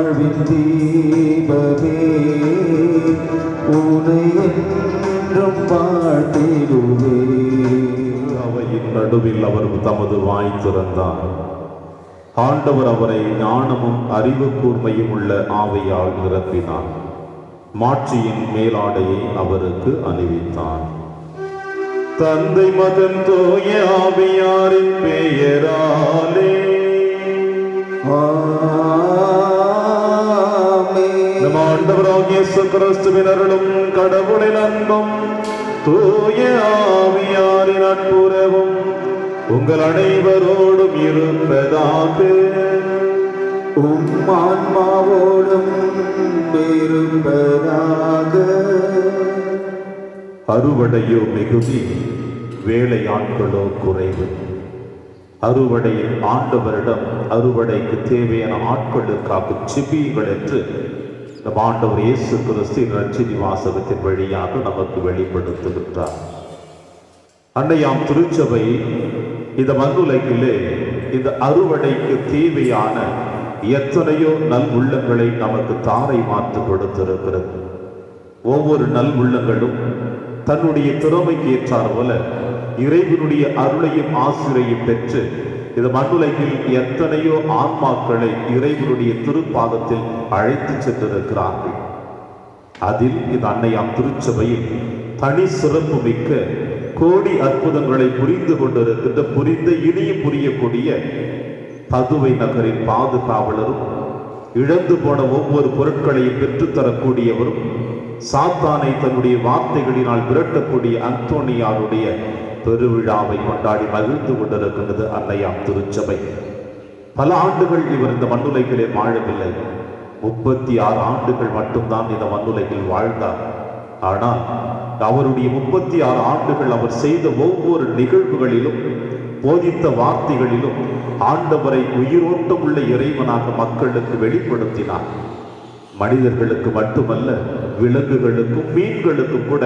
வாழ்வின் தீபமே உனை என்றும் வாழ்த்திடுவே. அவையின் நடுவில் அவர் தமது வாய் திறந்தார். ஆண்டவர் அவரை ஞானமும் அறிவு கூர்மையும் உள்ள ஆவியால் நிரப்பினார். மாட்சியின் மேலாடையை அவருக்கு அணிவித்தார். தந்தை மகன் தூய ஆவியாரின் பெயராலே நம் ஆண்டவராகிய இயேசு கிறிஸ்துவின் அருளும் கடவுளின் அன்பும் தூய ஆவியாரின் நட்புறவும் உங்கள் அனைவரோடும் இருப்பதாக. ஆன்மாவோடும் இருப்பதாக. அறுவடையோ மிகுதி, வேலையாட்களோ குறைவு. அறுவடையில் ஆண்டவரிடம் அறுவடைக்கு தேவையான ஆட்களுக்காக செபியுங்கள் என்று நம் ஆண்டவர் இயேசு கிறிஸ்து நற்செய்தி வாசகத்தின் வழியாக நமக்கு வெளிப்படுத்துகின்றார். அன்னையாம் திருச்சபை இந்த மண்ணுலகிலே இந்த அறுவடைக்கு தேவையான எத்தனையோ நல் உள்ளங்களை நமக்கு தாரை மாற்று கொடுத்திருக்கிறது. ஒவ்வொரு நல் உள்ளங்களும் தன்னுடைய திறமைக்கு ஏற்றார் போல இறைவனுடைய அருளையும் ஆசிரியையும் பெற்று இந்த மண்ணுலகில் எத்தனையோ ஆன்மாக்களை இறைவனுடைய திருப்பாதத்தில் அழைத்து சென்றிருக்கிறார்கள். அதில் இந்த அன்னையாம் திருச்சபையில் தனி சிறப்பு மிக்க கோடி அற்புதங்களை புரிந்து கொண்டிருக்கின்ற இனியும் புரியக்கூடிய பதுவை நகரின் பாதுகாவலரும், இழந்து போன ஒவ்வொரு பொருட்களையும் பெற்றுத்தரக்கூடியவரும், சாத்தானை தன்னுடைய வார்த்தைகளினால் விரட்டக்கூடிய அந்தோனியாருடைய பெருவிழாவை கொண்டாடி மகிழ்ந்து கொண்டிருக்கின்றது அன்னையாம் திருச்சபை. பல ஆண்டுகள் இவர் இந்த மண்ணுலகிலே வாழவில்லை. 36 ஆண்டுகள் மட்டும்தான் இந்த மண்ணுலகில் வாழ்ந்தார். ஆனால் அவருடைய 36 ஆண்டுகள் அவர் செய்த ஒவ்வொரு நிகழ்வுகளிலும், போதித்த வார்த்தைகளிலும் ஆண்டவரை உயிரோட்டம் உள்ள இறைவனாக மக்களுக்கு வெளிப்படுத்தினார். மனிதர்களுக்கு மட்டுமல்ல, விலங்குகளுக்கும் மீன்களுக்கும் கூட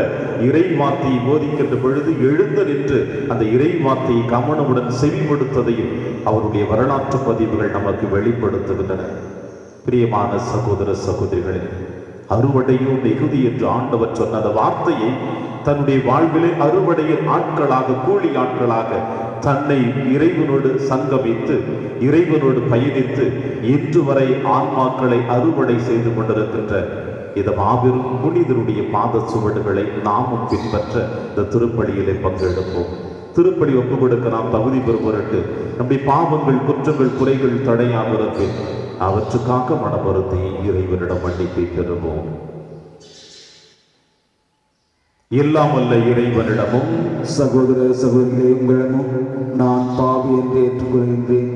இறை வார்த்தையை போதிக்கின்ற பொழுது எழுந்து நின்று அந்த இறை வார்த்தையை கவனமுடன் செவிமடுத்ததையும் அவருடைய வரலாற்று பதிவுகள் நமக்கு வெளிப்படுத்துகின்றன. பிரியமான சகோதர சகோதரிகளே, அறுவடையோ மிகுதி என்று ஆண்டவர் சொன்ன அந்த வார்த்தையை தன்னுடைய வாழ்விலே அறுவடையின் ஆட்களாக, கூலி ஆட்களாக தன்னை இறைவனோடு சங்கமித்து, இறைவனோடு பயணித்து இன்று வரை ஆன்மாக்களை அறுவடை செய்து கொண்டிருக்கின்ற இந்த மாபெரும் புனிதருடைய பாத சுவடுகளை நாமும் பின்பற்ற இந்த திருப்பலியிலே பங்கெடுப்போம். திருப்பலி ஒப்புக் கொடுக்க நாம் தகுதி பெறுவதற்கு நம்முடைய பாவங்கள், குற்றங்கள், குறைகள் தடையாக அவற்றுக்காக மனமருந்தி இறைவனிடம் மன்னிப்பை பெறுவோம். எல்லாம் வல்ல இறைவனிடமும் சகோதர சகோதரிகளே, உங்களிடமும் நான் பாவி என்று ஏற்றுக்கொள்கின்றேன்.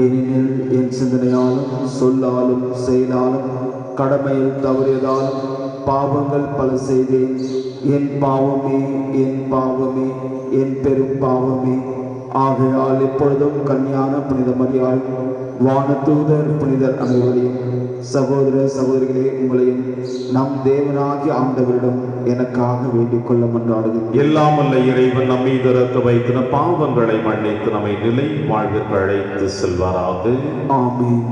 ஏனெனில் என் சிந்தனையாலும் சொல்லாலும் செயலாலும் கடமையில் தவறியதாலும் பாவங்கள் பல செய்தேன். என் பாவமே, என் பாவமே, என் பெரும் பாவமே. ஆகையால் எப்பொழுதும் கன்னியான புனித மரியாள், வானதூதர் புனிதர் அனைவரையும், சகோதர சகோதரிகளே, உங்களையும் நம் தேவனாகிய ஆண்டவரிடம் எனக்காக வேண்டிக் கொள்ள மன்றாடுகிறேன். எல்லாம் வல்ல இறைவன் நம் மீது இறக்க வைத்து நம் பாவங்களை மன்னித்து நம்மை நிலை வாழ்விற்கு அழைத்து செல்வாராக. ஆமென்.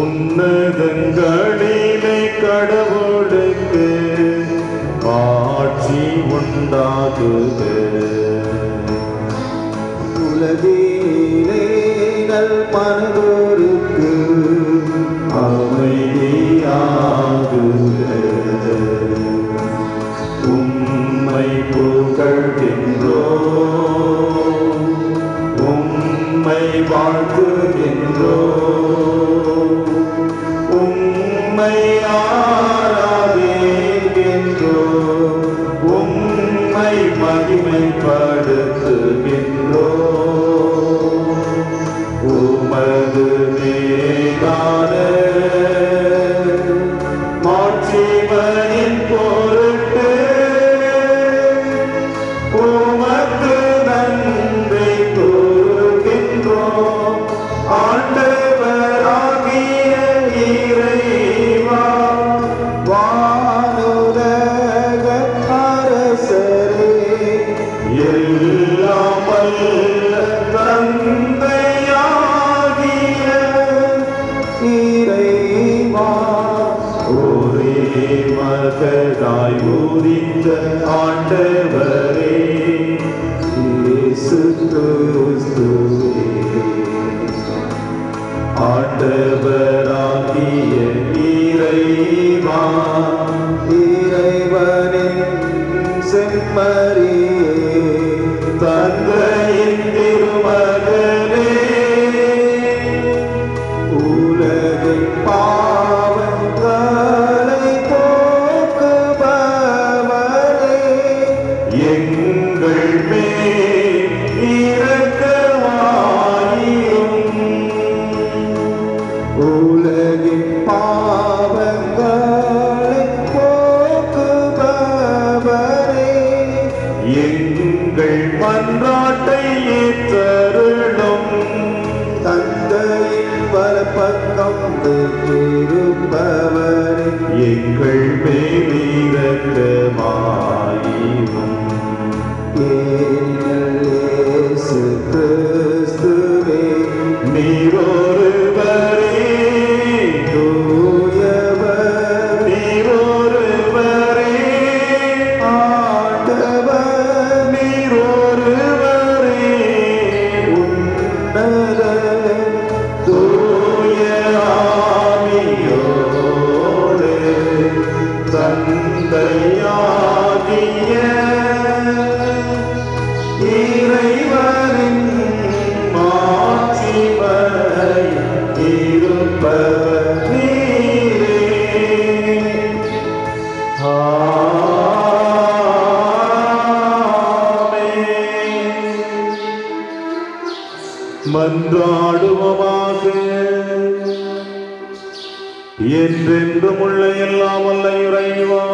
உன்னதங்களிலே கடவுளுக்கு ஆட்சி உண்டாகுக. உலகிலே நல் மனதோருக்கு அமைதியாகுக. உம்மை புகழ்கின்றோம், உம்மை வாழ்த்துகின்றோம், உம்மை ஆராதிக்கின்றோம், உம்மை மகிமைப்படுத்துகின்றோம். உமது மேலான மாட்சிமையின் பொருட்டு உமக்கு நன்றி கூறுகின்றோம். ஆண்டவராகிய இறைவா, வானுலக அரசரே, எல்லாம் வல்ல தந்தையாகிய இறைவா, ஒரே மகனாய் உதித்த ஆண்டவரே இயேசு கிறிஸ்துவே, ஆண்டவராகிய இறைவா, இறைவனின் செம்மறியே, தந்தையின் திருமகனே, உலகின் பாவங்களை போக்குபவரே, எங்கள் மேல் இரக்கமாயிரும். உலகின் பாவங்களை போக்குபவரே, எங்கள் மன்றாட்டை ஏற்றருளும். தந்தையின் வலப்பக்கம் இருப்பவரே, எங்கள் மேல் இரக்கமாயிரும். இயேசு கிறிஸ்துவே, நீரொருவரே தூயவர், நீரொருவரே ஆண்டவர், நீரொருவரே உன்னத தூய ஆவியோடு தந்தையாகிய இறைவனின் மாட்சிமை இருப்பவர் நீரே. ஆமென். மன்றாடுவோமாக. என்றென்றும் உள்ள எல்லாம் வல்ல இறைவா,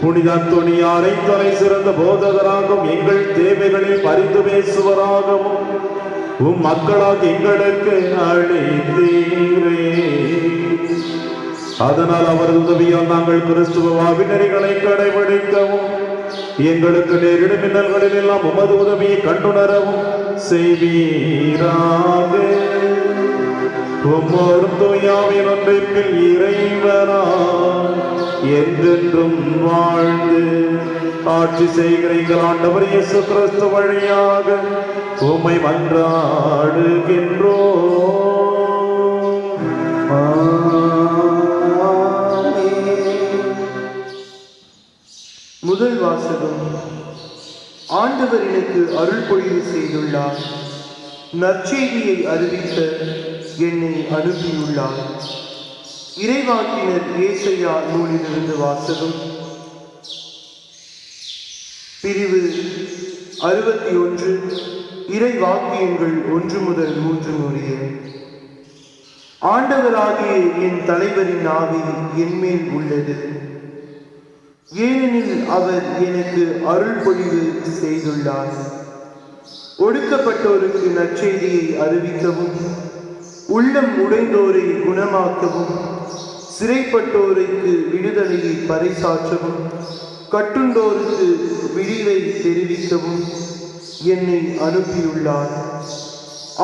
புனித அந்தோனியாரை தலை சிறந்த போதகராகவும் எங்கள் தேவைகளில் பரிந்து பேசுவராகவும் உம் மக்களாக எங்களுக்கு அழைத்தீரே. அதனால் அவரது உதவியால் நாங்கள் கிறிஸ்துவ வாழ்வினர்களை கடைபிடிக்கவும் எங்களுக்கு நேரிடும் மின்னல்களில் எல்லாம் உமது உதவியை கண்டுணரவும் செய்வீராக. உம்மோடும் தூயாவின் ஒன்றிற்கில் இறைவனாய் என்றென்றும் வாழ்ந்து ஆட்சி செய்கிற எங்கள் ஆண்டவர் இயேசு கிறிஸ்து வழியாக உம்மை மன்றாடுகின்றோம். முதல் வாசகம். ஆண்டவர் எனக்கு அருள் பொழிவு செய்துள்ளார், நற்செய்தியை அறிவிக்க என்னை அனுப்பியுள்ளார். இறைவாக்கினர் ஏசாயா நூலிலிருந்து வாசகம். பிரிவு 61, இறை வாக்கியங்கள் 1 முதல் 3 முடிய. ஆண்டவராகிய என் தலைவரின் ஆவி என்மேல் உள்ளது, ஏனெனில் அவர் எனக்கு அருள் பொழிவு செய்துள்ளார். ஒடுக்கப்பட்டோருக்கு நற்செய்தியை அறிவிக்கவும், உள்ளம் உடைந்தோரை குணமாக்கவும், சிறைப்பட்டோருக்கு விடுதலையை பறைசாற்றவும், கட்டுண்டோருக்கு விடிவை தெரிவிக்கவும் என்னை அனுப்பியுள்ளார்.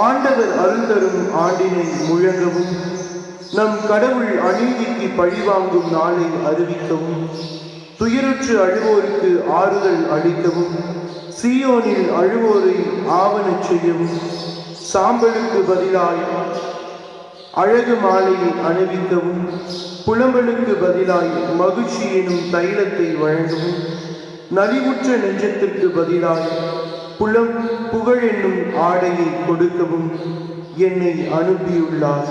ஆண்டவர் அருள் தரும் ஆண்டினை முழங்கவும், நம் கடவுள் அநீதிக்கு பழிவாங்கும் நாளை அறிவிக்கவும், துயருற்று அழுவோருக்கு ஆறுதல் அளிக்கவும், சீயோனில் அழுவோரை ஆவணச் செய்யவும், சாம்பலுக்கு பதிலாய் அழகு மாலையை அணிவிக்கவும், புலம்பலுக்கு பதிலாய் மகிழ்ச்சி எனும் தைலத்தை வழங்கவும், நலிவுற்ற நெஞ்சத்திற்கு பதிலாய் புகழ் என்னும் ஆடையை கொடுக்கவும் என்னை அனுப்பியுள்ளார்.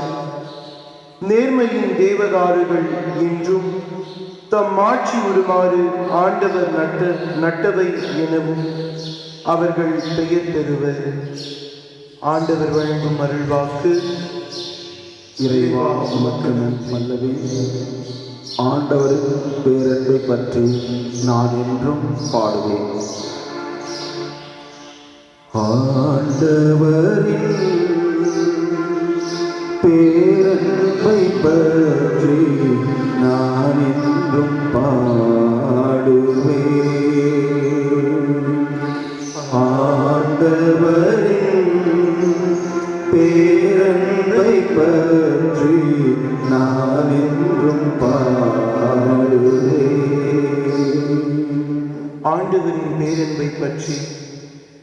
நேர்மையின் தேவதாருகள் என்றும் தம் ஆட்சி உருமாறு ஆண்டவர் நட்டவை எனவும் அவர்கள் பெயர் பெறுவர். ஆண்டவர் வழங்கும் அருள்வாக்கு. இறைவா உமக்கு நல்லவே. ஆண்டவரின் பேரன்பை பற்றி நான் என்றும் பாடுவேன். ஆண்டவரின் பேரன்பை பற்றி நான் என்றும் பாடுவேன். ஆண்டவரின் பேரன்பை பற்றி நான் என்றும் பாடுவேன். ஆண்டவரின் பேரன்பை பற்றி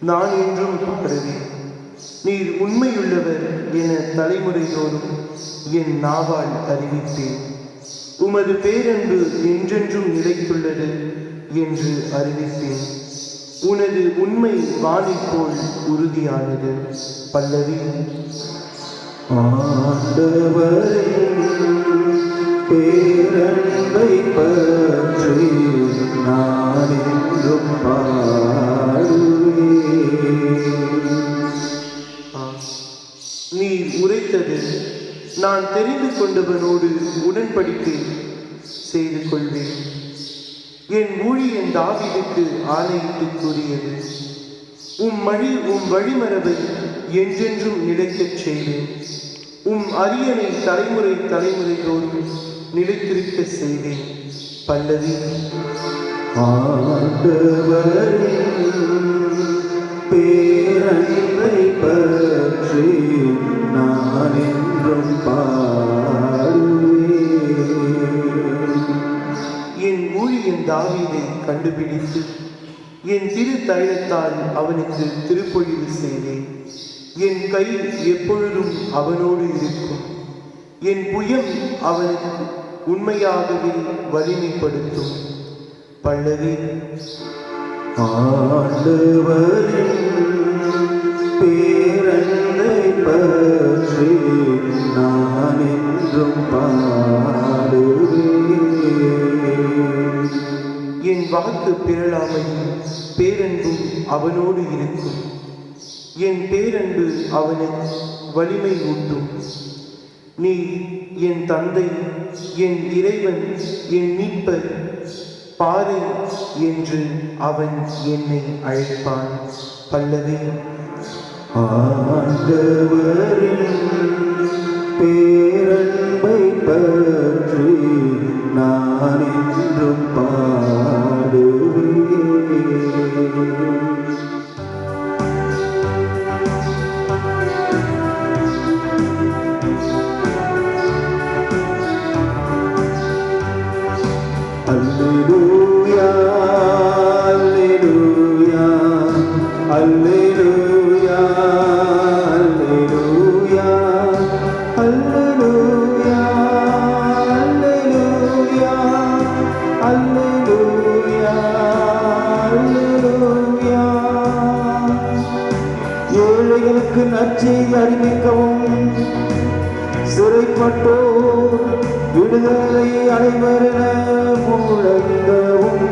நான் என்றும் பாடுவேன். நீர் உண்மையுள்ளவர் என தலைமுறை தோறும் என் நாவால் அறிவித்தேன். உமது பேரன்பு என்றென்றும் நிலைத்துள்ளது என்று அறிவித்தேன். உனது உண்மை வானைப் போல் உறுதியானது. பல்லவி. ஆண்டவரின் பேரன்பை பற்றி நான் என்றும் பாடுவேன். நீர் உரைத்தது நான் தெரிந்து கொண்டவனோடு உடன்படிக்கை செய்து கொள்வேன். என் ஊழியன் தாவீதுக்கு ஆணையிட்டு கூறியது, உம் வழிமரபை என்றென்றும் நிலைக்கச் செய்வேன். உம் அரியணை தலைமுறை தோறும் நிலைத்திருக்க செய்வேன். பல்லவி. ஆண்டவரின் பேரன்பை பற்றி நான் என்றும் பாடுவேன். என் ஊழியன் தாவீதை கண்டுபிடித்து என் திரு தைலத்தால் அவனுக்கு திருப்பொழிவு செய்தேன். என் கை எப்பொழுதும் அவனோடு இருக்கும். என் புயம் அவனுக்கு உண்மையாகவே வலிமைப்படுத்தும். பல்லவி. ஆண்டவரின் பேரன்பை பற்றி நான் என்றும் பாடுவேன். என் வாக்கு பிறழாமையும் பேரன்பும் அவனோடு இருக்கும். என் பேரன்பு அவனுக்கு வலிமை ஊட்டும். நீ என் தந்தை, என் இறைவன், என் மீட்பர் பாரு என்று அவன் என்னை அழைப்பான். பல்லவி. ஆண்டவரின் பேரன்பை பற்றி நான் என்றும் பாடுவேன். Alleluia, alleluia, alleluia, alleluia, alleluia, alleluia, alleluia, alleluia. ஏழைகளுக்கு நற்செய்தி அறிவிக்கவும், சிறைப்பட்டோர் விடுதலை அடைவரென முழங்கவும்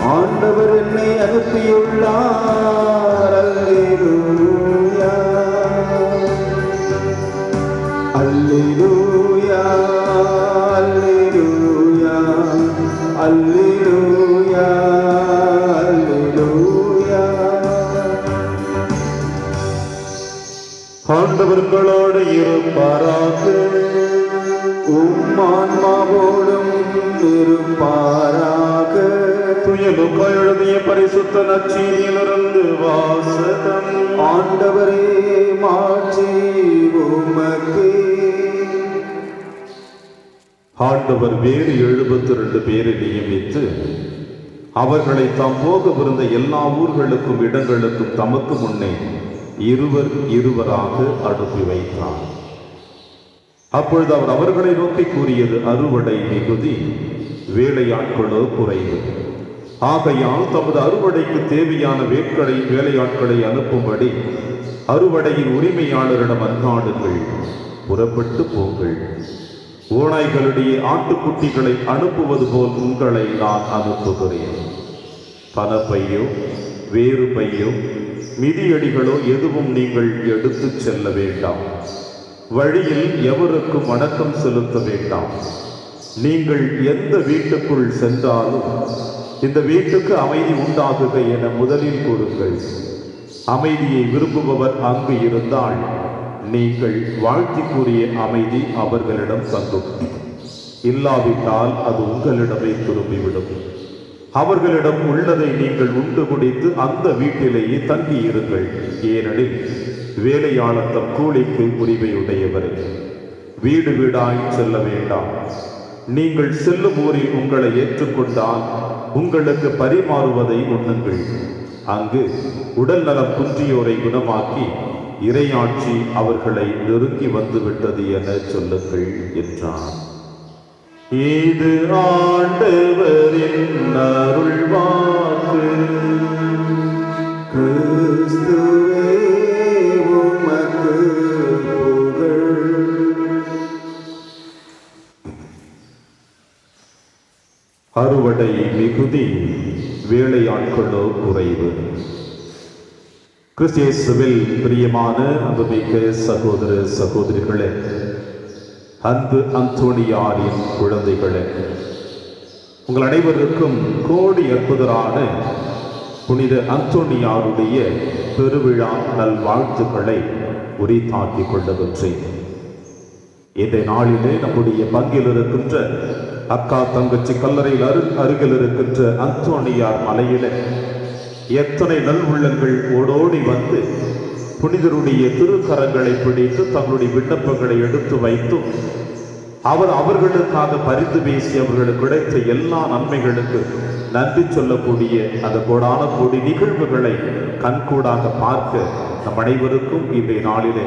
ஆண்டவர் என்னை அனுப்பியுள்ளார். அல்லேலூயா, அல்லேலூயா, அல்லேலூயா, அல்லேலூயா, அல்லேலூயா. ஆண்டவர்களோடு இருப்பாராக. உம் ஆன்மாவோடும் இருப்பாராக. தூய லூக்கா எழுதிய பரிசுத்த நற்செய்தியிலிருந்து வாசகம். ஆண்டவரே மாட்சி உமக்கே. ஆண்டவர் வேறு 72 பேரை நியமித்து அவர்களை தாம் போகவிருந்த எல்லா ஊர்களுக்கும் இடங்களுக்கும் தமக்கு முன்னே இருவராக அனுப்பி வைத்தார். அப்பொழுது அவர் அவர்களை நோக்கி கூறியது, அறுவடை மிகுதி, வேலையாட்களோ குறைவு. ஆகையால் தமது அறுவடைக்கு தேவையான வேலையாட்களை அனுப்பும்படி அறுவடையின் உரிமையாளரிடம் அந்நாடுங்கள். புறப்பட்டு போங்கள். ஓநாய்களுடைய ஆட்டுக்குட்டிகளை அனுப்புவது போல் உங்களை நான் அனுப்புகிறேன். பணப்பையோ வேறு பையோ மிதியடிகளோ எதுவும் நீங்கள் எடுத்துச் செல்ல வேண்டாம். வழியில் எவருக்கும் வணக்கம் செலுத்த வேண்டாம். நீங்கள் எந்த வீட்டுக்குள் சென்றாலும் இந்த வீட்டுக்கு அமைதி உண்டாகுக என முதலில் கூறுங்கள். அமைதியை விரும்புபவர் அங்கு இருந்தால் நீங்கள் வாழ்த்தி கூறிய அமைதி அவர்களிடம் தங்கும். இல்லாவிட்டால் அது உங்களிடமே திரும்பிவிடும். அவர்களிடம் உள்ளதை நீங்கள் உண்டு குடித்து அந்த வீட்டிலேயே தங்கியிருங்கள். ஏனெனில் வேலையாளர் தம் கூலிக்கு உரிமையுடையவர். வீடு வீடாய் செல்ல வேண்டாம். நீங்கள் செல்லும் ஊரில் உங்களை ஏற்றுக்கொண்டால் உங்களுக்கு பரிமாறுவதை உண்ணுங்கள். அங்கு உடல் நலம் குன்றியோரை குணமாக்கி இறையாட்சி அவர்களை நெருங்கி வந்துவிட்டது என சொல்லுங்கள் என்றார். இது ஆண்டவரின் அருள்வாக்கு. கிறிஸ்துவே உமக்கு புகழ். அறுவடை மிகுதி, வேலையாட்களோ குறைவு. கிறிஸ்தியேசுவில் பிரியமான அன்புமிக்க சகோதர சகோதரிகளே, அன்பு அந்தோணியாரின் குழந்தைகளே, உங்கள் அனைவருக்கும் கோடி அற்புதரான புனித அந்தோணியாருடைய பெருவிழா நல்வாழ்த்துக்களை உரித்தாக்கிக் கொள்ளுகின்றேன். இந்த நாளிலே நம்முடைய பங்கில் இருக்கின்ற அக்கா தங்கச்சி கல்லறையில் அருகில் இருக்கின்ற அந்தோணியார் மலையிலே எத்தனை நல் உள்ளங்கள் ஓடோடி வந்து புனிதருடைய திருக்கரங்களை பிடித்து தங்களுடைய விண்ணப்பங்களை எடுத்து வைத்தும் அவர்களுக்காக பரிந்து பேசி அவர்களுக்கு கிடைத்த எல்லா நன்மைகளுக்கு நன்றி சொல்லக்கூடிய அந்த கோடான கோடி நிகழ்வுகளை கண்கூடாக பார்க்க நம் அனைவருக்கும் இன்றைய நாளிலே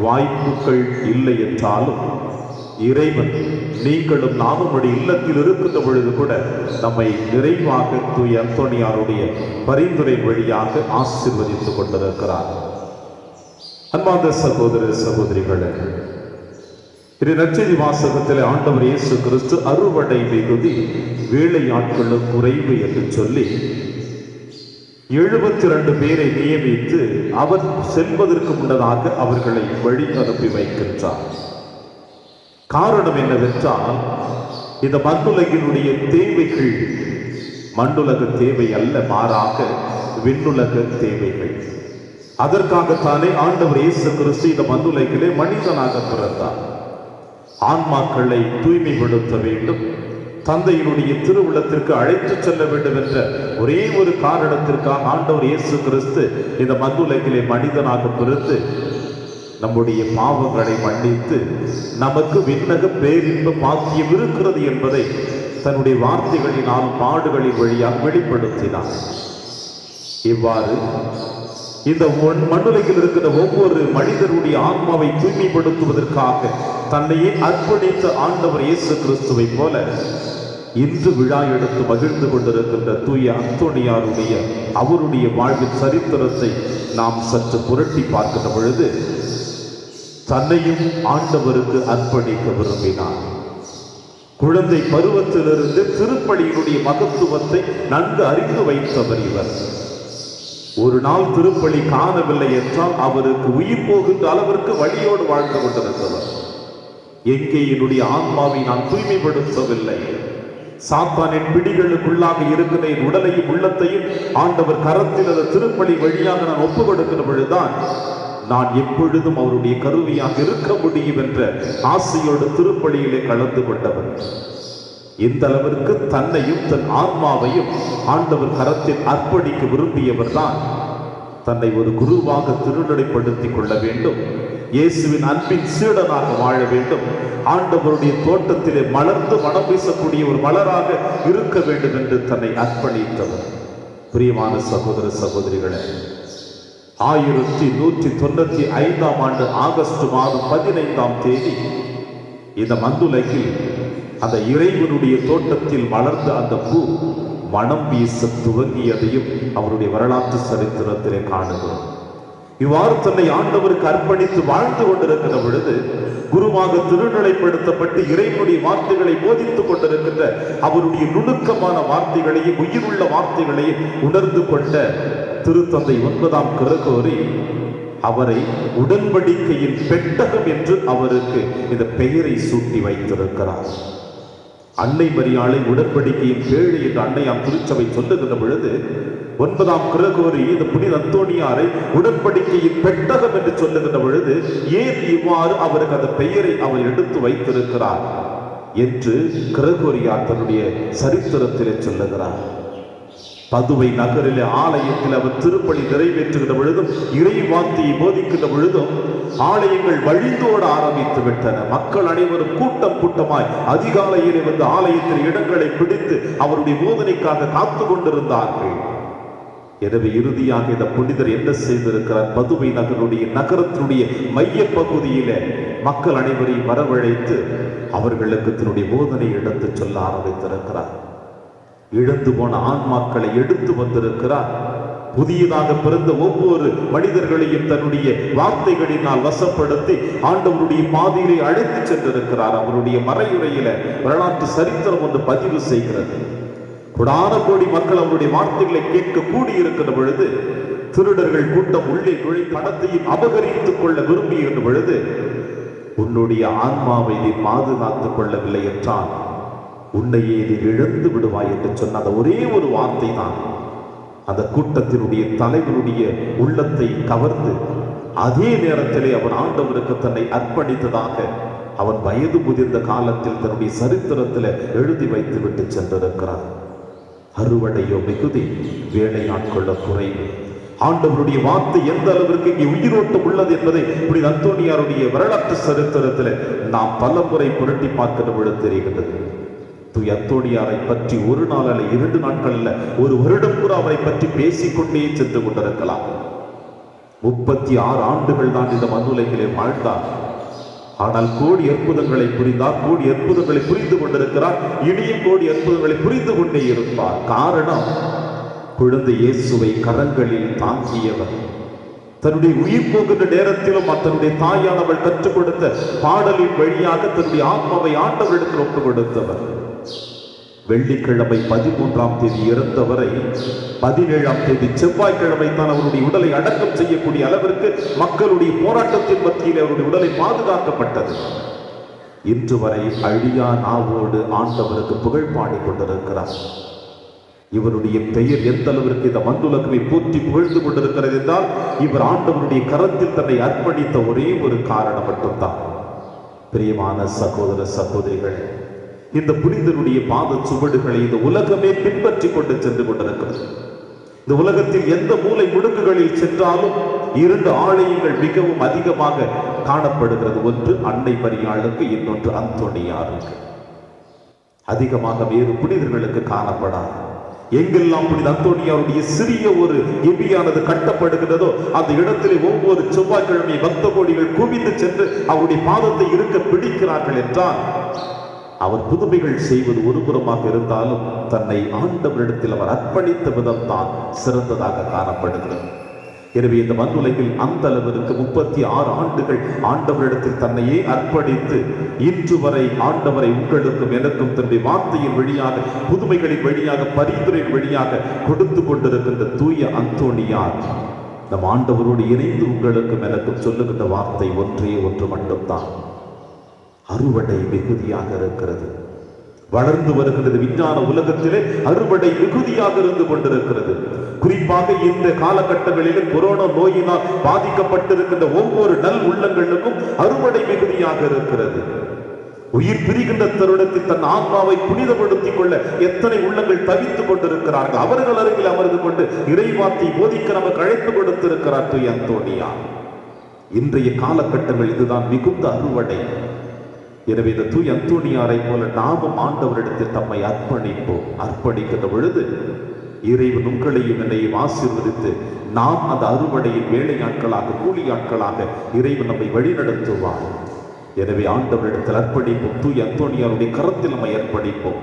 வாய்ப்புகள் இல்லை என்றாலும் இறைவன் நீங்களும் நாமும் இல்லத்தில் இருக்கின்ற பொழுது கூட நம்மை நிறைவாக தூய அந்தோணியாருடைய பரிந்துரை வழியாக ஆசீர்வதித்துக் கொண்டிருக்கிறார். அன்பார்ந்த சகோதர சகோதரிகளே, நற்செய்தி வாசகத்தில் ஆண்டவர் இயேசு கிறிஸ்து அறுவடை மிகுதி, வேலையாட்களும் குறைவு என்று சொல்லி 72 பேரை நியமித்து அவர் செல்வதற்கு முன்னதாக அவர்களை வழி அனுப்பி வைக்கின்றார். காரணம் என்னவென்றால், இந்த மண்ணுலகினுடைய தேவைகள் மண்ணுலக தேவை அல்ல, மாறாக விண்ணுலக தேவைகள். அதற்காகத்தானே ஆண்டவர் இயேசு கிறிஸ்து இந்த மண்ணுலகிலே மனிதனாக பிறந்தார். ஆன்மாக்களை தூய்மைப்படுத்த வேண்டும், தந்தையினுடைய திருவுள்ளத்திற்கு அழைத்து செல்ல வேண்டும் என்ற ஒரே ஒரு காரணத்திற்காக ஆண்டவர் இயேசு கிறிஸ்து இந்த மண்ணுலகிலே மனிதனாக பிறந்து நம்முடைய பாவங்களை மன்னித்து நமக்கு விண்ணக பேரின்ப பாக்கியம் இருக்கிறது என்பதை தன்னுடைய வார்த்தைகளினால் பாடுகளின் வழியாக வெளிப்படுத்தினார். இவ்வாறு இந்த மண்ணுலகில் இருக்கிற ஒவ்வொரு மனிதருடைய ஆன்மாவை தூய்மைப்படுத்துவதற்காக தன்னையே அர்ப்பணித்த ஆண்டவர் இயேசு கிறிஸ்துவை போல இன்று விழா எடுத்து மகிழ்ந்து கொண்டிருக்கின்ற தூய அந்தோணியாருடைய அவருடைய வாழ்வின் சரித்திரத்தை நாம் சற்று புரட்டி பார்க்கின்ற பொழுது தன்னையும் ஆண்டவருக்கு அர்ப்பணிக்க விரும்பினார். குழந்தை பருவத்திலிருந்து திருப்பலியினுடைய மகத்துவத்தை நன்கு அறிந்து வைத்தவர் இவர். ஒரு நாள் திருப்பலி காணவில்லை என்றால் அவருக்கு உயிர் போகின்ற அளவிற்கு வழியோடு வாழ்ந்து கொண்டிருந்தவர். எங்கே என்னுடைய ஆன்மாவை நான் தூய்மைப்படுத்தவில்லை, சாத்தானின் பிடிகளுக்குள்ளாக இருக்கிற என் உடலையும் உள்ளத்தையும் ஆண்டவர் கரத்தில் அந்த திருப்பலி வழியாக நான் ஒப்பு கொடுக்கிற பொழுதுதான் நான் எப்பொழுதும் அவருடைய கருவியாக இருக்க முடியும் என்ற ஆசையோடு திருப்பலியிலே கலந்து கொண்டவர். இந்த அளவிற்கு தன்னையும் தன் ஆன்மாவையும் ஆண்டவர் கரத்தில் அர்ப்பணிக்க விரும்பியவர் தான் தன்னை ஒரு குருவாக திருநடைப்படுத்திக் கொள்ள வேண்டும், இயேசுவின் அன்பின் சீடனாக வாழ வேண்டும். ஆண்டவருடைய தோட்டத்திலே மலர்ந்து மனம் வீசக்கூடிய ஒரு மலராக இருக்க வேண்டும் என்று தன்னை அர்ப்பணித்தவர். பிரியமான சகோதர சகோதரிகளே, 1195 ஆண்டு ஆகஸ்ட் மாதம் 15ஆம் தேதி இந்த மந்துலகில் அந்த இறைவனுடைய தோட்டத்தில் மலர்ந்த அந்த பூ மனம் வீச துவங்கியதையும் அவருடைய வரலாற்று சரித்திரத்திலே காணுகிறோம். இவ்வாறு தன்னை ஆண்டவருக்கு அர்ப்பணித்து வாழ்ந்து கொண்டிருக்கிற பொழுது குருவாக திருநிலைப்படுத்தப்பட்டு இறைவனுடைய வார்த்தைகளை போதித்துக் கொண்டிருக்கின்ற அவருடைய நுணுக்கமான வார்த்தைகளையும் உயிருள்ள வார்த்தைகளையும் உணர்ந்து கொண்ட திருத்தந்தை 9ஆம் கிரகோரி அவரை உடன்படிக்கையின் பெட்டகம் என்று அவருக்கு இந்த பெயரை சூட்டி வைத்திருக்கிறார். அன்னை மரியாளை உடன்படிக்கையின் பேழை என்று அன்னையாம் திருச்சபை சொல்லுகின்ற பொழுது 9ஆம் கிரகோரி இந்த புனித அந்தோணியாரை உடன்படிக்கையின் பெட்டகம் என்று சொல்லுகின்ற பொழுது ஏன் இவ்வாறு அவருக்கு அந்த பெயரை அவர் எடுத்து வைத்திருக்கிறார் என்று கிரகோரியார் தன்னுடைய சரித்திரத்திலே சொல்லுகிறார். பதுவை நகரிலே ஆலயத்தில் அவர் திருப்பலி நிறைவேற்றுகிற பொழுதும் இறை வார்த்தையை போதிக்கின்ற பொழுதும் ஆலயங்கள் வழிந்தோட ஆரம்பித்து விட்டன. மக்கள் அனைவரும் கூட்டம் கூட்டமாய் அதிகாலையிலே வந்து ஆலயத்தில் இடங்களை பிடித்து அவருடைய போதனைக்காக காத்து கொண்டிருந்தார்கள். எனவே இறுதியாக இந்த புனிதர் என்ன செய்திருக்கிறார்? பதுவை நகரத்தினுடைய மைய பகுதியில மக்கள் அனைவரையும் வரவழைத்து அவர்களுக்கு தன்னுடைய போதனை எடுத்து சொல்ல ஆரம்பித்திருக்கிறார். இழந்து போன ஆன்மாக்களை எடுத்து வந்திருக்கிறார். புதியதாக பிறந்த ஒவ்வொரு மனிதர்களையும் தன்னுடைய வார்த்தைகளினால் வசப்படுத்தி ஆண்டவருடைய பாதையிலே அழைத்து சென்றிருக்கிறார். அவருடைய மறையுரையில வரலாற்று சரித்திரம் ஒன்று பதிவு செய்கிறது. கோடான கோடி மக்கள் அவருடைய வார்த்தைகளை கேட்க கூடியிருக்கிற பொழுது திருடர்கள் கூட்டம் உள்ளே நுழை பணத்தையும் அபகரித்துக் கொள்ள விரும்பிய பொழுது, உன்னுடைய ஆன்மாவை நீ பாதுகாத்துக் கொள்ளவில்லை என்றால் உன்னையே நீ இழந்து விடுவாய் என்று சொன்ன அந்த ஒரே ஒரு வார்த்தை தான் அந்த கூட்டத்தினுடைய தலைவனுடைய உள்ளத்தை கவர்ந்து அதே நேரத்திலே அவன் ஆண்டவருக்கு தன்னை அர்ப்பணித்ததாக அவன் வயது முதிர்ந்த காலத்தில் தன்னுடைய சரித்திரத்தில் எழுதி வைத்து விட்டு சென்றிருக்கிறார். அறுவடையோ மிகுதி, வேலை நாட்கொள்ள குறைவு. ஆண்டவருடைய வார்த்தை எந்த அளவிற்கு இங்கே உயிரோட்டம் உள்ளது என்பதை புனித அந்தோணியாருடைய வரலாற்று சரித்திரத்தில் நாம் பல முறை புரட்டி பார்க்கிற பொழுது தெரிகின்றது. தூய அந்தோணியாரை பற்றி ஒரு நாள் அல்ல, 2 நாட்கள் அல்ல, ஒரு வருடம் கூட அவரை பற்றி பேசிக்கொண்டே சென்று கொண்டிருக்கலாம். 36 ஆண்டுகள் தான் இந்த மண்ணுலகிலே வாழ்ந்தார். ஆனால் கோடி அற்புதங்களை புரிந்தார், கோடி அற்புதங்களை புரிந்து கொண்டிருக்கிறார், இனியும் கோடி அற்புதங்களை புரிந்து கொண்டே இருப்பார். காரணம், குழந்தை இயேசுவை கரங்களில் தாங்கியவர். தன்னுடைய உயிர் போகின்ற நேரத்திலும் தன்னுடைய தாயானவள் கற்றுக் கொடுத்த பாடலின் வழியாக தன்னுடைய ஆத்மாவை ஆண்டவரிடத்தில் ஒப்புக் கொடுத்தவர். வெள்ளிக்கிழமை 13ஆம் தேதி இறந்தவரை 17ஆம் தேதி செவ்வாய்க்கிழமை தான் அவருடைய உடலை அடக்கம் செய்யக்கூடிய அளவிற்கு மக்களுடைய போராட்டத்தின் மத்தியில் அவருடைய உடலை பாதுகாக்கப்பட்டது. இன்று வரை அழியா நாவோடு ஆண்டவருக்கு புகழ் பாடிக் கொண்டிருக்கிறார். இவருடைய பெயர் எந்த அளவிற்கு இந்த மண்ணுலகை போற்றி புகழ்ந்து கொண்டிருக்கிறது என்றால் இவர் ஆண்டவருடைய கரத்தில் தன்னை அர்ப்பணித்த ஒரே ஒரு காரணம் மட்டும்தான். பிரியமான சகோதர சகோதரிகள், இந்த புனிதருடைய பாத சுவடுகளை இந்த உலகமே பின்பற்றி கொண்டு சென்று கொண்டிருக்கிறது. இந்த உலகத்தில் எந்த மூலை முடுக்குகளில் சென்றாலும் 2 ஆலயங்கள் மிகவும் அதிகமாக காணப்படுகிறது. ஒன்று அன்னை மரியாளுக்கு, இன்னொன்று அந்தோணியாருக்கு. அதிகமாக வேறு புனிதர்களுக்கு காணப்படாது. எங்கெல்லாம் புனித அந்தோணியாருடைய சிறிய ஒரு எபியானது கட்டப்படுகிறதோ அந்த இடத்திலே ஒவ்வொரு செவ்வாய்க்கிழமை பக்த கோடிகள் குவிந்து சென்று அவருடைய பாதத்தை இருக்க பிடிக்கிறார்கள் என்றால் அவர் புதுமைகள் செய்வது ஒரு புறமாக இருந்தாலும் தன்னை ஆண்டவரிடத்தில் அவர் அர்ப்பணித்த விதம் தான் சிறந்ததாக காணப்படுகிறது. எனவே இந்த மண்ணுலகில் அந்த அளவிற்கு 36 ஆண்டுகள் ஆண்டவரிடத்தில் தன்னையே அர்ப்பணித்து இன்று வரை ஆண்டவரை உங்களுக்கும் எனக்கும் தன்னுடைய வார்த்தையின் வழியாக, புதுமைகளின் வழியாக, பரிந்துரையின் வழியாக கொடுத்து கொண்டிருக்கின்ற தூய அந்தோணியார் நம் ஆண்டவரோடு இணைந்து உங்களுக்கும் எனக்கும் சொல்லுகின்ற வார்த்தை ஒன்றே ஒன்று மட்டும்தான். அறுவடை மிகுதியாக இருக்கிறது. வளர்ந்து வருகிறது விஞ்ஞான உலகத்திலே அறுவடை மிகுதியாக இருந்து கொண்டிருக்கிறது. குறிப்பாக இந்த காலகட்டங்களில் கொரோனா நோயினால் பாதிக்கப்பட்டிருக்கின்ற ஒவ்வொரு நல் உள்ளங்களுக்கும் அறுவடை மிகுதியாக இருக்கிறது. உயிர் பிரிகின்ற தருணத்தில் தன் ஆன்மாவை புனிதப்படுத்திக் கொள்ள எத்தனை உள்ளங்கள் தவித்துக் கொண்டிருக்கிறார்கள். அவர்கள் அருகில் அமர்ந்து கொண்டு இறைவார்த்தை போதிக்க நமக்கு அழைப்பு கொடுத்திருக்கிறார் தூய அந்தோணியார். இன்றைய காலகட்டங்கள் இதுதான் மிகுந்த அறுவடை. எனவே இந்த தூய் அந்தோணியாரை போல நாமும் ஆண்டவரிடத்தில் தம்மை அர்ப்பணிப்போம். அர்ப்பணிக்கின்ற பொழுது இறைவன் உங்களையும் என்னையும் ஆசீர்வதித்து நாம் அந்த அறுவடையின் வேலையாட்களாக, கூலியாட்களாக இறைவன் நம்மை வழிநடத்துவார். எனவே ஆண்டவரிடத்தில் அர்ப்பணிப்போம். தூய் அந்தோணியாருடைய கரத்தில் நம்மை அர்ப்பணிப்போம்.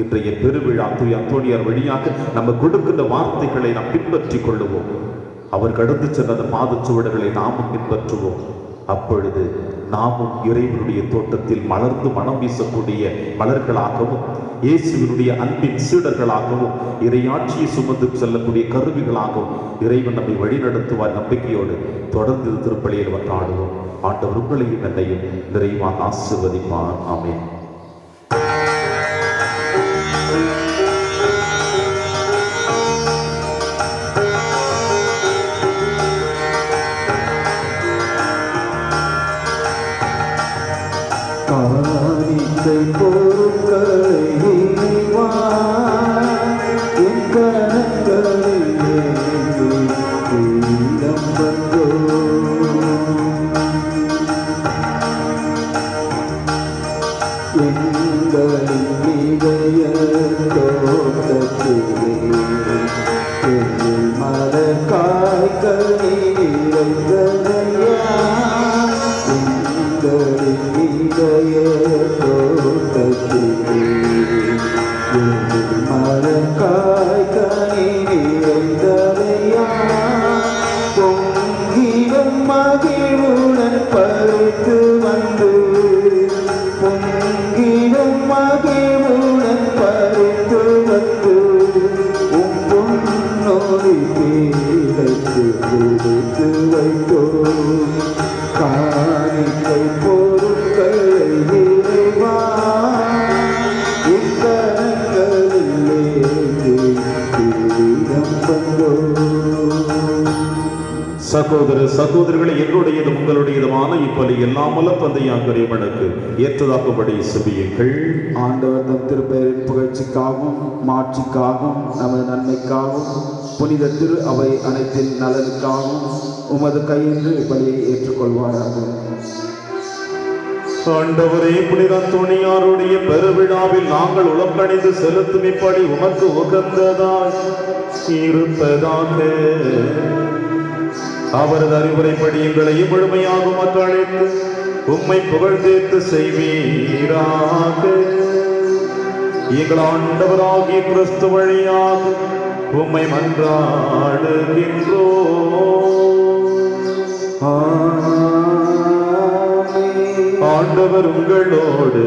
இன்றைய பெருவிழா தூய் அந்தோணியார் வழியாக நம்ம கொடுக்கின்ற வார்த்தைகளை நாம் பின்பற்றிக் கொள்ளுவோம். அவர் கடந்து சென்ற பாதச்சுவடுகளை நாமும் பின்பற்றுவோம். அப்பொழுது நாமும் இறைவனுடைய தோட்டத்தில் மலர்ந்து மனம் வீசக்கூடிய மலர்களாகவும், இயேசுவினுடைய அன்பின் சீடர்களாகவும், இறையாட்சியை சுமந்து செல்லக்கூடிய கருவிகளாகவும் இறைவன் நம்மை வழிநடத்துவார். நம்பிக்கையோடு தொடர்ந்து திருப்பலியில் வந்தாடுவோம். ஆண்டவர் உங்களையும் என்னையும் நிறைவாக ஆசீர்வதிப்பார். ஆமென். காணிக்கை பொருட்களை இறைவா என் கரங்களில் ஏந்தி உன்னிடம் வந்தோம். எங்களின் இதய தோட்டத்திலே எங்கள் மலர் காய்கள் நிறைந்ததையா, எங்களின் இதய தோட்டத்திலே எங்கள் மலர் காய்கள் நிறைந்ததையா, பொங்கிடும் மகிழ்வுடன் பறித்து வந்து, பொங்கிடும் மகிழ்வுடன் பறித்து வந்து பொன்னொழி பீடத்து கொடுத்து வைத்தோம். காணிக்கை பொருட்களை இறைவா இக்கரங்களில் ஏந்தி உன்னிடம் வந்தோம். சகோதர சகோதரிகளை, என்னுடையது உங்களுடையதுமான இப்பலி எல்லாம் வல்ல தந்தையாகிய இறைவனுக்கு ஏற்றதாகும்படி செபியுங்கள். ஆண்டவர் தம் திருப்பெயரின் புகழ்ச்சிக்காகவும் மாட்சிக்காகவும் நமது நன்மைக்காகவும் புனித திரு அவை அனைத்தின் நலனுக்காகவும் உமது கையின்று பலியை ஏற்றுக்கொள்வாராக. ஆண்டவரே, புனித அந்தோணியாருடைய பெருவிழாவில் நாங்கள் உளக்கணிந்து செலுத்தும் இப்படி உமக்கு உகந்ததாய் இருப்பதாக. அவரது அறிவுரைப்படி எங்களையும் முழுமையாக உமக்கு அழைத்து உம்மை புகழ்ந்தேத்து செய்வீராக. எங்கள் ஆண்டவராகிய கிறிஸ்து வழியாக உம்மை மன்றாடுகின்றோம். ஆண்டவர் உங்களோடு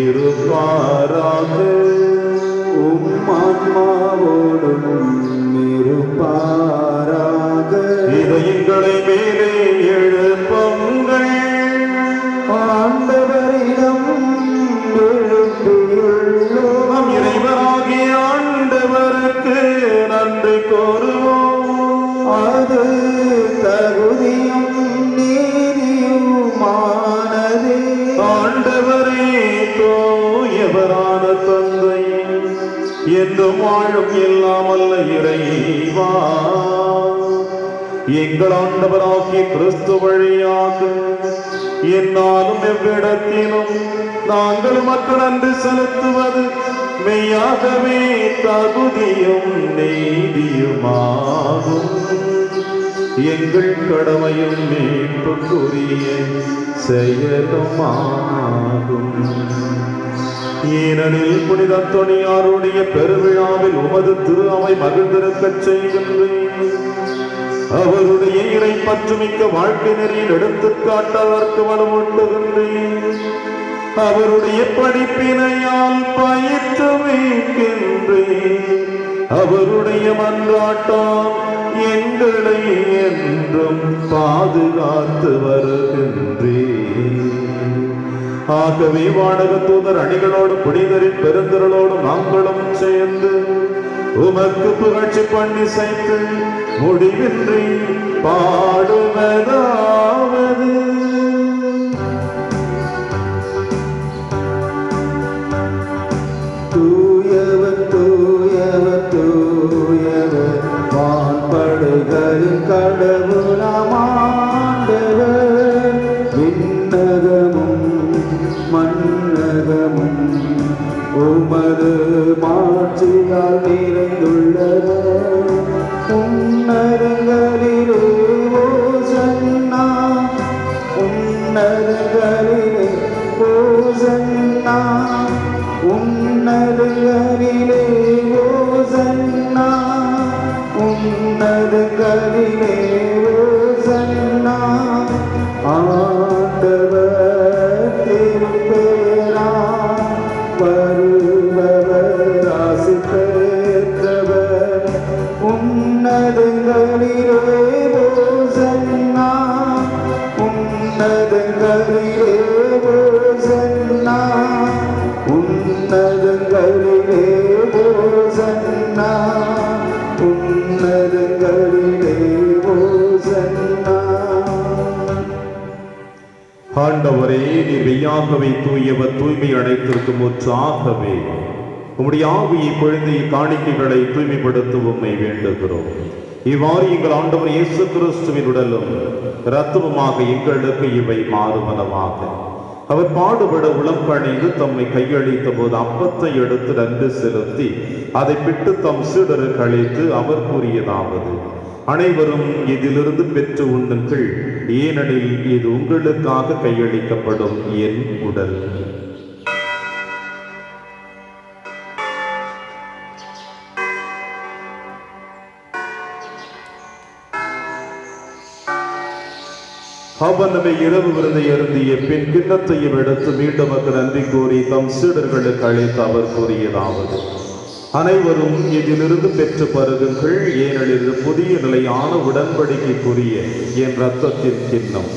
இருப்பாராக. உம் ஆன்மாவோடும் இருப்பாராக. இதயங்களை மேலே எழுப்புங்கள். ஆண்டவரிடம் எழுப்பியுள்ளோம். நம் இறைவராகிய ஆண்டவருக்கு நன்றி கூறுவோம். அது தகுதியும் நீதியுமானதே. ஆண்டவரே, தூயவரான தந்தை, என்றும் வாழும் எல்லாம் அல்ல இறைவா, எங்கள் ஆண்டவராகிய கிறிஸ்து வழியாக என்னாலும் எவ்விடத்திலும் நாங்கள் மக்கள் நன்றி செலுத்துவது மெய்யாகவே தகுதியும் நீதியுமாகும். எங்கள் கடமையும் மீட்புக்குரிய செயலுமாகும். ஏனெனில் புனித அந்தோணியாருடைய பெருவிழாவில் உமது திரு அவை மகிழ்ந்திருக்கச் செய்கின்றேன். அவருடைய இறை பற்றுமிக்க வாழ்க்கை நெறியில் எடுத்துக்காட்டதற்கு வலுவூட்டுகின்றேன். அவருடைய படிப்பினையால் பயிற்றுவிக்கின்றேன். அவருடைய மன்றாட்டால் எங்களை என்றும் பாதுகாத்து வருகின்றேன். ஆகவே வானக தூதர் அணிகளோடும் புனிதரின் பெருந்திரளோடும் நாங்களும் சேர்ந்து உமக்கு புகழ்ச்சி பண்ணி செய்து முடிவின்றி பாடுவதாவது. தூயவர் தூயவர் தூயவர் வான்படைகளின் கடவுளாம் ஆண்டவர். மன்னகமும் உமது மாட்சியால் நிறைந்துள்ளன. உன்னதங்களிலே ஓசன்னா, உன்னதங்களிலே ஓசன்னா, உன்னதங்களிலே ஓசன்னா, உன்னதங்களிலே ஓசன்னா. ஆண்டவர் திருப்பெயரால் வருபவர் ஆசி பெற்றவர். உன்னதங்களிலே ஓசன்னா, உன்னதங்களிலே ஓசன்னா, உன்னதங்களிலே ஓசன்னா, உன்னதங்களிலே ஓசன்னா. ஆண்டவரே, நீர் மெய்யாகவே தூயவர், தூய்மை அனைத்திற்கும் முற்றாகவே உம்முடைய ஆவியை பொழிந்து இக்காணிக்கைகளை தூய்மைப்படுத்த உம்மை வேண்டுகிறோம். இவ்வாறு எங்கள் ஆண்டவர் இயேசு கிறிஸ்துவின் உடலும் இரத்தமுமாக எங்களுக்கு இவை மாறுவனவாக. அவர் பாடுபட உளம் கணிந்து தம்மை கையளித்த போது அப்பத்தை எடுத்து நன்றி செலுத்தி அதை பிட்டு தம் சீடருக்கு அளித்து அவர் கூறியதாவது: அனைவரும் இதிலிருந்து பெற்று உண்ணுங்கள், ஏனெனில் இது உங்களுக்காக கையளிக்கப்படும் என் உடல். அவனவை இரவு விருந்தை அருந்திய பின் கிண்ணத்தையும் எடுத்து மீண்டும் நன்றி கூறி தம் சீடர்களுக்கு அழைத்து அவர் கூறியதாவது: அனைவரும் இதிலிருந்து பெற்று பருகுங்கள், ஏனெனில் புதிய நிலையான உடன்படிக்கைக்குரிய என் இரத்தத்தின் கிண்ணம்.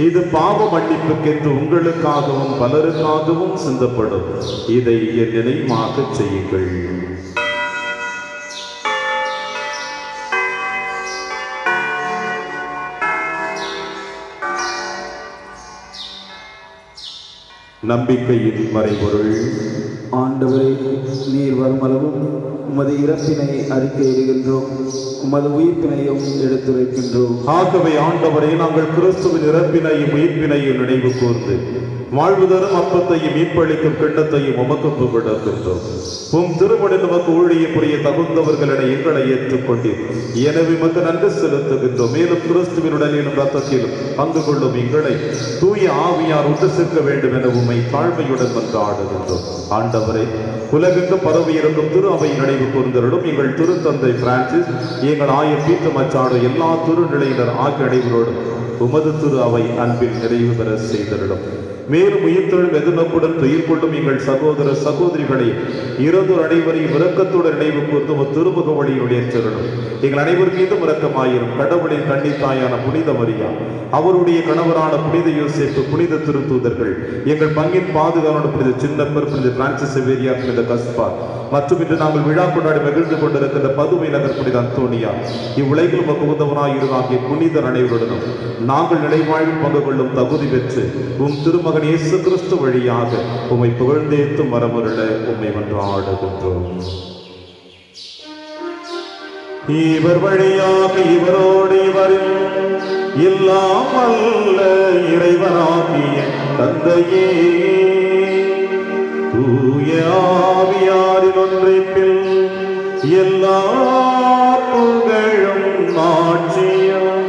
இது பாவ மன்னிப்புக்கென்று உங்களுக்காகவும் பலருக்காகவும் சிந்தப்படும். இதை என் நினைவாக செய்யுங்கள். நம்பிக்கையின் மறைபொருள். ஆண்டவரே, நீர் வருமளவும் உமது இறப்பினை அறிக்கையிடுகின்றோம், உமது உயிர்ப்பினையும் எடுத்துரைக்கின்றோம். ஆகவே ஆண்டவரே, நாங்கள் கிறிஸ்துவின் இறப்பினையும் உயிர்ப்பினையும் நினைவு கூர்ந்து வாழ்வு தரும் அப்பத்தையும் மீட்பளிக்கும் கிண்ணத்தையும் உமக்கு புகழ்கின்றோம். உம் திருமணி நமக்கு ஊழிய புரிய தகுந்தவர்களிட எங்களை ஏற்றுக்கொண்டீர். எனவே உமக்கு நன்றி செலுத்துகின்றோம். மேலும் கிறிஸ்துவின் உடலிலும் இரத்தத்திலும் பங்கு கொள்ளும் எங்களை தூய ஆவியார் ஒன்று சேர்க்க வேண்டும் என உம்மை தாழ்மையுடன் மன்றாடுகின்றோம். ஆண்டவரே, உலகெங்கு பரவி இருக்கும் திரு அவை நினைவு கூர்ந்தருளும். எங்கள் திருத்தந்தை பிரான்சிஸ், எங்கள் ஆயர் பீட்டர் மச்சாடு, எல்லா திருநிலையினர் ஆகிய அனைவரோடும் உமது திரு அவை அன்பில் நிறைவு பெற செய்தருளும். மேலும் உயிர்த்தெழும் எதிர்நோக்குடன் துயில் கொள்ளும் எங்கள் சகோதர சகோதரிகளை இறந்தோர் அனைவரையும் இரக்கத்துடன் நினைவு கூர்ந்து திருமுக வழியினுடைய ஏற்றலும். எங்கள் அனைவர் மீதும் இரக்கமாயிரும். கடவுளின் கன்னித்தாயான புனித மரியா, அவருடைய கணவரான புனித யோசேப்பு, புனித திருத்தூதர்கள், எங்கள் பங்கின் பாதுகாவலர் புனித சின்னப்பர், புனித பிரான்சிஸ் சேவேரியார், புனித கஸ்பார், மற்றும் இன்று நாங்கள் விழா கொண்டாடி மகிழ்ந்து கொண்டிருக்கின்ற பதுமை நகர் புனித அந்தோனியா, இவ்வுலகில் உமக்கு உதவனாய் இருவாகிய புனிதர் அனைவருடனும் நாங்கள் நிலைவாழ்வில் பங்கு கொள்ளும் தகுதி பெற்று உம் திருமகன் இயேசு கிறிஸ்து வழியாக உம்மை புகழ்ந்தேத்தும் வரமுருள உம்மை மன்றாடுகின்றோம். இவர் வழியாக இவரோடு இவரில் எல்லாம் அல்ல இறைவனாகிய தந்தையே, தூய ஆவியாரின் ஒன்றைப்பில் எல்லா புகழும் ஆட்சியும்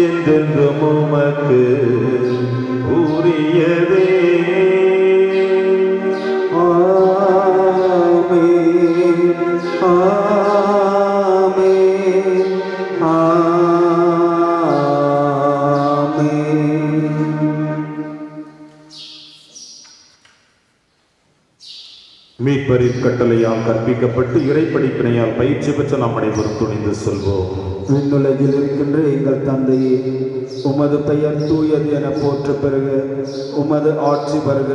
என்றென்றும் உமக்கு உரியதே. ஆமென், ஆமென், ஆமென். மீட்பரின் கட்டளையால் கற்பிக்கப்பட்டு இறைப்படிப்பினையால் பயிற்சி பெற்ற நாம் அனைவரும் துணிந்து சொல்வோம். விண்ணுலகில் இருக்கின்ற எங்கள் தந்தையே, உமது பெயர் தூயது என போற்ற பெறுக. உமது ஆட்சி வருக.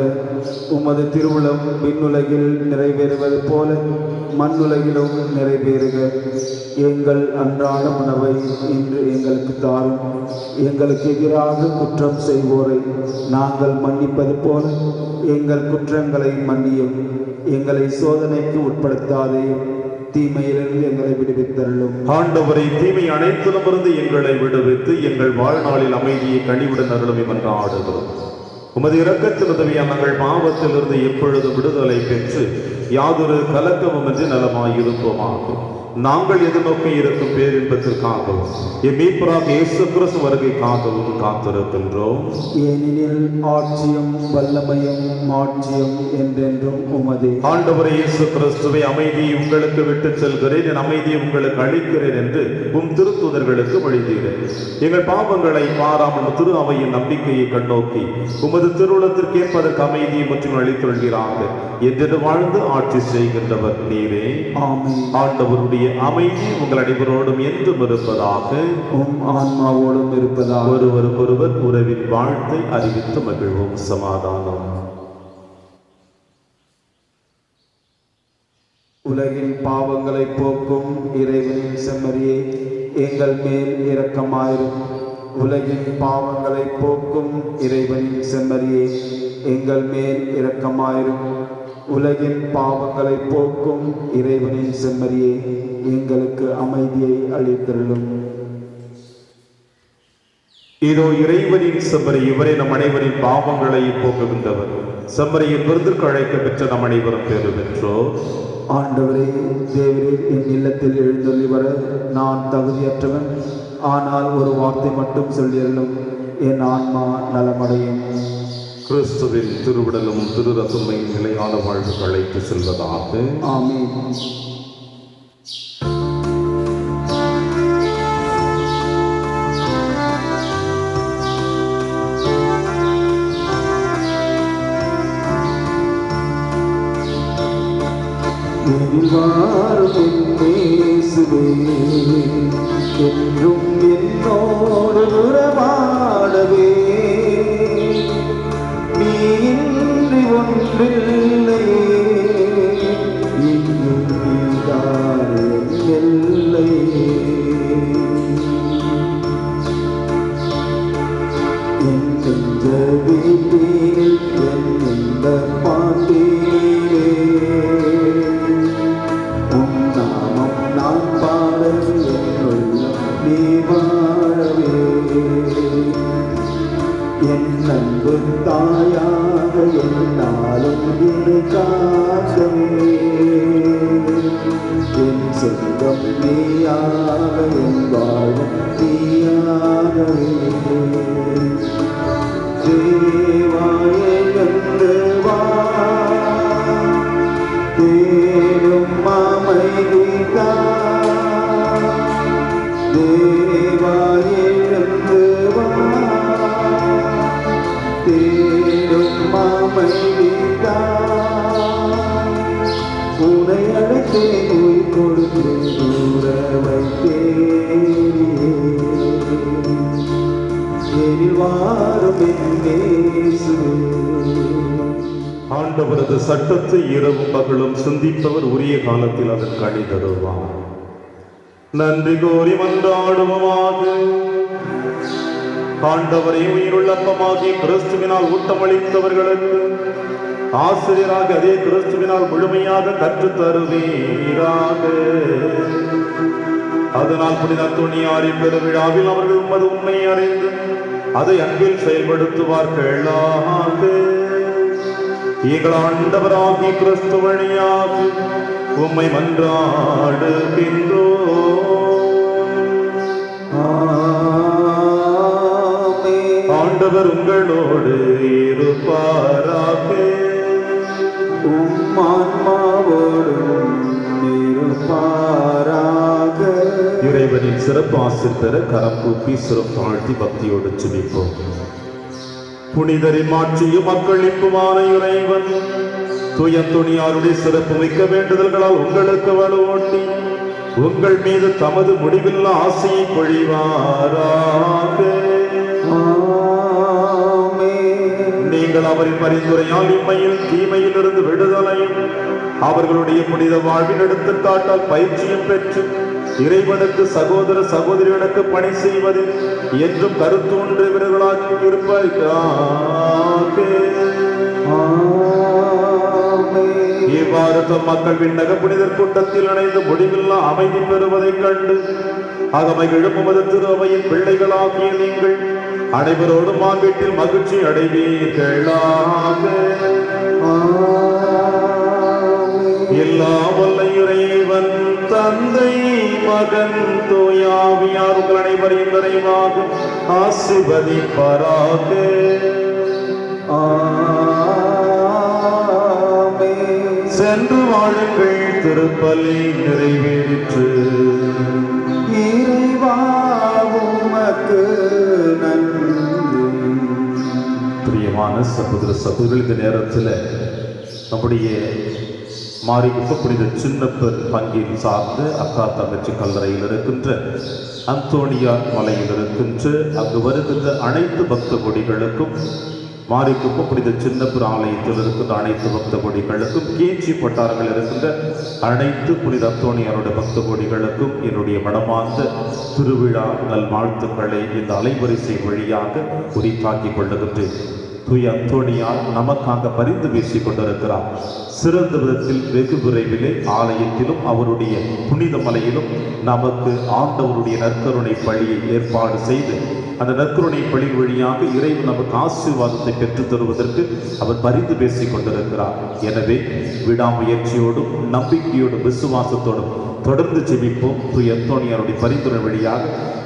உமது திருவுளம் விண்ணுலகில் நிறைவேறுவது போல மண்ணுலகிலும் நிறைவேறுக. எங்கள் அன்றாட உணவை இன்று எங்களுக்கு தாரும். எங்களுக்கு எதிராக குற்றம் செய்வோரை நாங்கள் மன்னிப்பது போல எங்கள் குற்றங்களை மன்னியும். எங்களை சோதனைக்கு உட்படுத்தாதேயும், தீமையிலிருந்து எங்களை விடுவித்தருளும். ஆண்டவரை, தீமை அனைத்திலுமிருந்து எங்களை விடுவித்து எங்கள் வாழ்நாளில் அமைதியை கனிவுடன் அருளும் என்று ஆடுகிறோம். உமது இரக்கத்தின் உதவியால் நாங்கள் பாவத்திலிருந்து எப்பொழுதும் விடுதலை பெற்று யாதொரு கலக்கமுமின்றி நலமாயிருப்போமாக. நாங்கள் எதிர்நோக்கி இருக்கும் பேரின்பத்திற்காகவும் மீட்பராக இயேசு கிறிஸ்து வருகைக்காகவும் காத்திருக்கின்றோம். ஏனெனில் ஆட்சியும் வல்லமையும் மாட்சியும் என்றென்றும் உமதே. ஆண்டவரே இயேசு கிறிஸ்துவை, அமைதியை உங்களுக்கு விட்டுச் செல்கிறேன், என் அமைதியை உங்களுக்கு அளிக்கிறேன் என்று உம் திருத்தூதர்களுக்கு மொழிந்தீரேன். எங்கள் பாவங்களை பாராமல் திரு அவையின் நம்பிக்கையை கண்ணோக்கி உமது திருவுளத்திற்கு ஏற்பதற்கு அமைதியை மற்றும் அளித்துள்கிறாங்க என்று வாழ்ந்து ஆட்சி செய்கின்றவர் நீரே. ஆமென். ஆண்டவருடைய அமைதி உங்கள் அனைவரோடும் என்றும் இருப்பதாக, உம் ஆன்மாவோடும் இருப்பதாக. ஒருவருக்கொருவர் உறவின் வாழ்த்தை அறிவித்து மகிழ்வோம். சமாதானம். உலகின் பாவங்களை போக்கும் இறைவனின் செம்மறியே, எங்கள் மேல் இரக்கமாயிரும். உலகின் பாவங்களை போக்கும் இறைவனின் செம்மறியே, எங்கள் மேல் இரக்கமாயிரும். உலகின் பாவங்களை போக்கும் இறைவனின் செம்மறியே, எங்களுக்கு அமைதியை அளித்தருளும். இதோ இறைவனின் செம்மறி, இவரே நம் அனைவரின் பாவங்களை போக்குகின்றவர். செம்மறியின் விருந்திற்கு அழைக்க பெற்ற நம் அனைவரும் பேறு பெற்றோர். ஆண்டவரே, தேவரீர் என் இல்லத்தில் எழுந்தொள்ளி வர நான் தகுதியற்றவன். ஆனால் ஒரு வார்த்தை மட்டும் சொல்லியருளும், என் ஆன்மா நலமடையும். கிறிஸ்துவின் திருவிடலும் திரு ரசமை நிலையான வாழ்வு அழைத்து செல்வதாக. ஆமென். வாரும் இயேசுவே, என்றும் என்னோடு உறவாடவே. நீ இன்றி ஒன்றில்லையே, இன்னும் நீதானே எல்லையே. என் நெஞ்ச வீட்டில் என் இந்த பாட்டிலே உன் நாமம் நான் பாட என்னுள்ளம் நீ வாழவே. என் அன்பு தாயாக என்னாலும் என்னை காக்கவே. என் சொந்தம் நீயாக என் வாழும் நீயாகவே. தேவாயே வந்து வா, தேடும் அமைதிதா. தேவாயே வந்து வா, தேடும் அமைதிதா. உனை அழைத்தேன், உயிர் கொடுத்தேன், தூர வைத்தேன். ஆண்டவரது சட்டத்தை இரவும் பகலும் சிந்திப்பவர் உரிய காலத்தில் அதன் கனி தருவார். நன்றி கோரி மன்றாடுவோமாக. ஆண்டவரை உயிருள்ளப்பமாகிய கிறிஸ்துவினால் ஊட்டமளித்தவர்களுக்கு ஆசிரியராக அதே கிறிஸ்துவினால் முழுமையாக கற்றுத் தருவீராக. அதனால் புனித அந்தோனியாரின் பெருவிழாவில் அவர்கள் உமது உண்மையை அறிந்து அதை அன்பில் செயல்படுத்துவார்களாக. எங்கள் ஆண்டவராகிய கிறிஸ்து வழியாக உம்மை மன்றாடுகின்றோம். ஆண்டவர் உங்களோடு இருப்பாராக. உம் ஆன்மாவோடும் இருப்பாராக. இறைவனின் சிறப்பு ஆசிர் பெற கரம் கூப்பி சிறப்பு தாழ்த்தி பக்தியோடு ஜெபிப்போம். புனிதரின் மாட்சியும் மக்களிப்புமான இறைவன் தூய அந்தோனியாருடைய சிறப்பு மிக்க வேண்டுதல்களால் உங்களுக்கு வலுவூட்டி உங்கள் மீது தமது முடிவில்லா ஆசையை பொழிவாராக. நீங்கள் அவரின் பரிந்துரையால் இம்மையில் தீமையில் இருந்து விடுதலையும் அவர்களுடைய புனித வாழ்வின் எடுத்துக்காட்டால் பயிற்சியும் பெற்று இறைவனுக்கு சகோதர சகோதரிகளுக்கு பணி செய்வது என்றும் கருத்தூன்றுவர்களாக இருப்பாயாக. இவ்வாறு தம் மக்கள் விண்ணக புனிதர் கூட்டத்தில் இணைந்து முடிவில்லா அமைதி பெறுவதைக் கண்டு அகமைகளும் உமது திரு அவையின் பிள்ளைகளாகிய நீங்கள் அனைவரோடும் மாண்பீட்டில் மகிழ்ச்சி அடைவீர்களாக. எல்லா வல்ல இறைவன் தந்தை மகன் தூயாவியார் உங்கள் அனைவரையும் நிறைவாக ஆசீர்வதிப்பாராக. சென்று வாழுங்கள், திருப்பலி நிறைவேறிற்று. இறைவா உமக்கு நன்றி. பிரியமான சகோதர சகோதரிகள், இந்த நேரத்தில் நம்முடைய மாரிகுப்ப புனித சின்னப்பர் பங்கில் சார்ந்து அக்கா தங்கச்சி கல்லறையில் இருக்கின்ற அந்தோணியார் மலையில் இருக்கின்ற அங்கு வருகின்ற அனைத்து பக்த கொடிகளுக்கும், மாரிகுப்ப புனித சின்னப்பர் ஆலயத்தில் இருக்கின்ற அனைத்து பக்த கொடிகளுக்கும், கேச்சி பட்டார்கள் இருக்கின்ற அனைத்து புனித அந்தோணியாருடைய பக்த கொடிகளுக்கும் என்னுடைய மனமார்ந்த திருவிழா நல்வாழ்த்துக்களை இந்த அலைவரிசை வழியாக உரித்தாக்கிக் கொள்ளுகின்றேன். தூய அந்தோணியார் நமக்காக பரிந்து பேசிக் கொண்டிருக்கிறார். சிறந்த விதத்தில் வெகு விரைவிலே ஆலயத்திலும் அவருடைய புனித மலையிலும் நமக்கு ஆண்டவருடைய நற்கருணை பழியை ஏற்பாடு செய்து அந்த நற்கருணை பழி வழியாக இறைவன் நமக்கு ஆசீர்வாதத்தை பெற்றுத் தருவதற்கு அவர் பரிந்து பேசிக் கொண்டிருக்கிறார். எனவே விடாமுயற்சியோடும் நம்பிக்கையோடும் விசுவாசத்தோடும் தொடர்ந்து ஜெபிப்போம். தூய அந்தோணியாருடைய பரிந்துரை வழியாக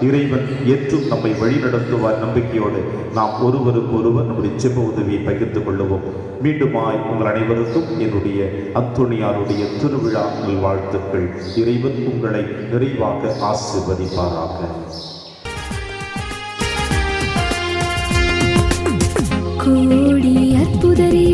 இறைவன் ஏற்றும் நம்மை வழிநடத்துவார் நம்பிக்கையோடு நாம் ஒருவருக்கு ஒருவர் நம்முடைய ஜெப உதவியை பகிர்ந்து கொள்ளுவோம். மீண்டுமாய் உங்கள் அனைவருக்கும் என்னுடைய அந்தோணியாருடைய திருவிழா நல்வாழ்த்துக்கள். இறைவன் உங்களை நிறைவாக ஆசீர்வதிப்பாராக. கோடி அற்புதரே